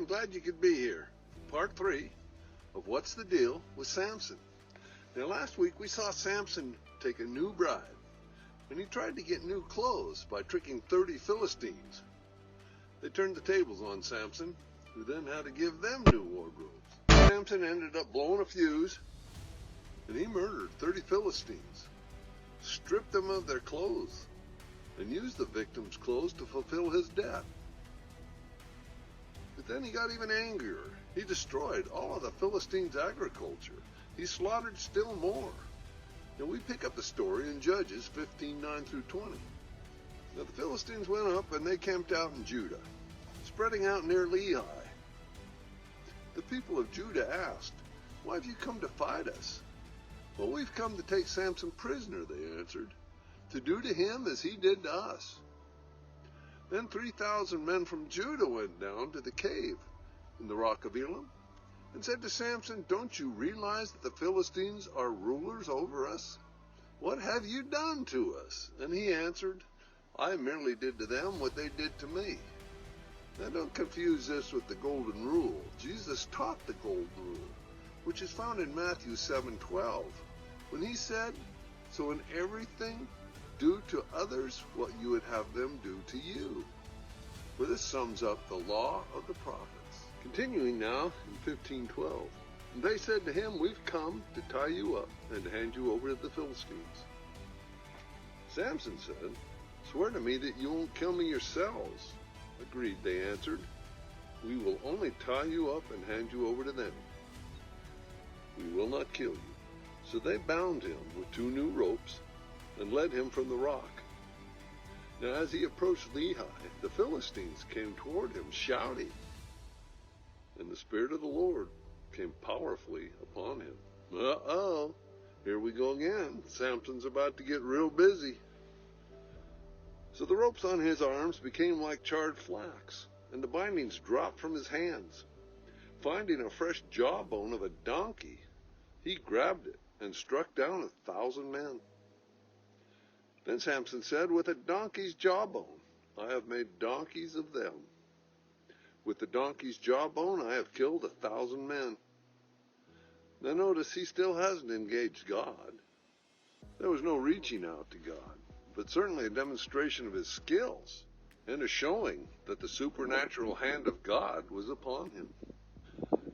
glad you could be here. Part 3 of What's the Deal with Samson. Now last week we saw Samson take a new bride, and he tried to get new clothes by tricking 30 Philistines. They turned the tables on Samson, who then had to give them new wardrobes. Samson ended up blowing a fuse, and he murdered 30 Philistines, stripped them of their clothes, and used the victims' clothes to fulfill his debt. But then he got even angrier. He destroyed all of the Philistines' agriculture. He slaughtered still more. Now we pick up the story in Judges 15:9 through 20. Now the Philistines went up and they camped out in Judah, spreading out near Lehi. The people of Judah asked, "Why have you come to fight us?" "Well, we've come to take Samson prisoner," they answered, "to do to him as he did to us." Then 3,000 men from Judah went down to the cave in the rock of Elam and said to Samson, "Don't you realize that the Philistines are rulers over us? What have you done to us?" And he answered, "I merely did to them what they did to me." Now don't confuse this with the golden rule. Jesus taught the golden rule, which is found in Matthew 7:12, when he said, "So in everything, do to others what you would have them do to you." For this sums up the law of the prophets. Continuing now in 15:12. And they said to him, "We've come to tie you up and to hand you over to the Philistines." Samson said, "Swear to me that you won't kill me yourselves." "Agreed," they answered. "We will only tie you up and hand you over to them. We will not kill you." So they bound him with 2 new ropes and led him from the rock. Now as he approached Lehi, the Philistines came toward him shouting, and the Spirit of the Lord came powerfully upon him. Uh-oh, here we go again. Samson's about to get real busy. So the ropes on his arms became like charred flax, and the bindings dropped from his hands. Finding a fresh jawbone of a donkey, he grabbed it and struck down 1,000 men. Then Samson said, "With a donkey's jawbone, I have made donkeys of them. With the donkey's jawbone, I have killed 1,000 men." Now notice, he still hasn't engaged God. There was no reaching out to God, but certainly a demonstration of his skills and a showing that the supernatural hand of God was upon him.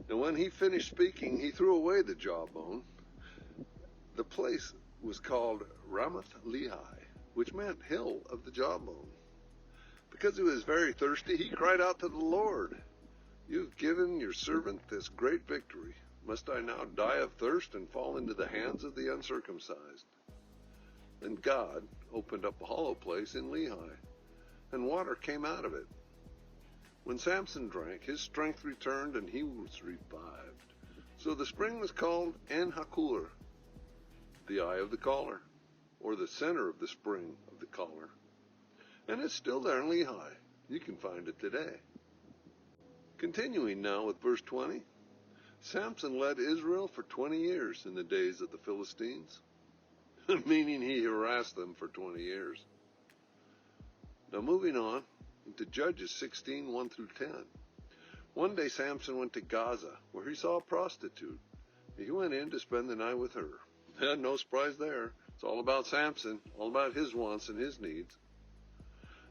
Now when he finished speaking, he threw away the jawbone. The place was called Ramath Lehi, which meant hill of the jawbone. Because he was very thirsty, he cried out to the Lord, "You've given your servant this great victory. Must I now die of thirst and fall into the hands of the uncircumcised?" Then God opened up a hollow place in Lehi, and water came out of it. When Samson drank, his strength returned and he was revived. So the spring was called En-Hakkore, the eye of the collar, or the center of the spring of the collar. And it's still there in Lehi. You can find it today. Continuing now with verse 20. Samson led Israel for 20 years in the days of the Philistines, meaning he harassed them for 20 years. Now moving on into Judges 16:1 through 10. One day Samson went to Gaza, where he saw a prostitute. He went in to spend the night with her. No surprise there. It's all about Samson, all about his wants and his needs.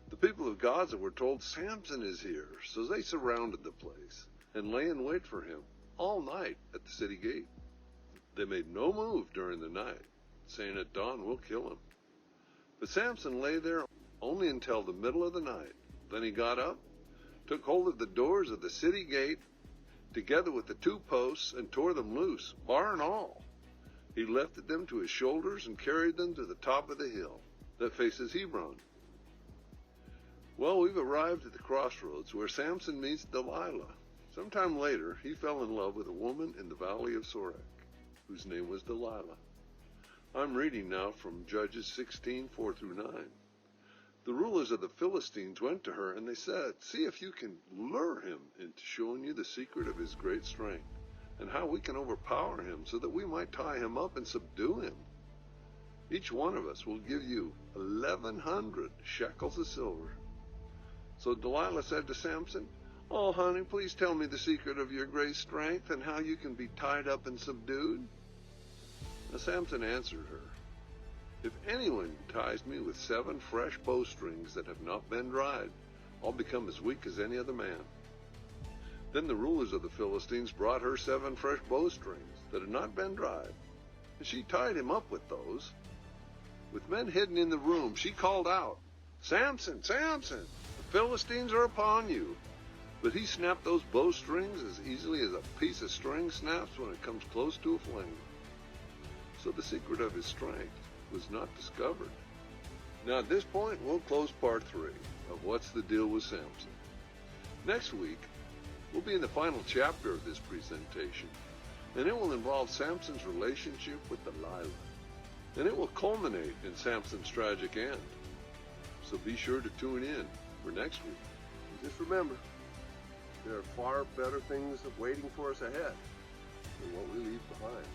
The people of Gaza were told Samson is here, so they surrounded the place and lay in wait for him all night at the city gate. They made no move during the night, saying at dawn, "We'll kill him." But Samson lay there only until the middle of the night. Then he got up, took hold of the doors of the city gate, together with the 2 posts, and tore them loose, bar and all. He lifted them to his shoulders and carried them to the top of the hill that faces Hebron. Well, we've arrived at the crossroads where Samson meets Delilah. Sometime later, he fell in love with a woman in the valley of Sorek, whose name was Delilah. I'm reading now from Judges 16:4 through 9. The rulers of the Philistines went to her and they said, "See if you can lure him into showing you the secret of his great strength, and how we can overpower him so that we might tie him up and subdue him. Each one of us will give you 1,100 shekels of silver." So Delilah said to Samson, Oh, honey, please tell me the secret of your great strength and how you can be tied up and subdued. Now, Samson answered her, if anyone ties me with 7 fresh bowstrings that have not been dried, I'll become as weak as any other man. Then the rulers of the Philistines brought her 7 fresh bowstrings that had not been dried, and she tied him up with those. With men hidden in the room, she called out, Samson, Samson, the Philistines are upon you. But he snapped those bowstrings as easily as a piece of string snaps when it comes close to a flame. So the secret of his strength was not discovered. Now at this point, we'll close part 3 of What's the Deal with Samson. Next week, we'll be in the final chapter of this presentation, and it will involve Samson's relationship with Delilah, and it will culminate in Samson's tragic end. So be sure to tune in for next week. And just remember, there are far better things waiting for us ahead than what we leave behind.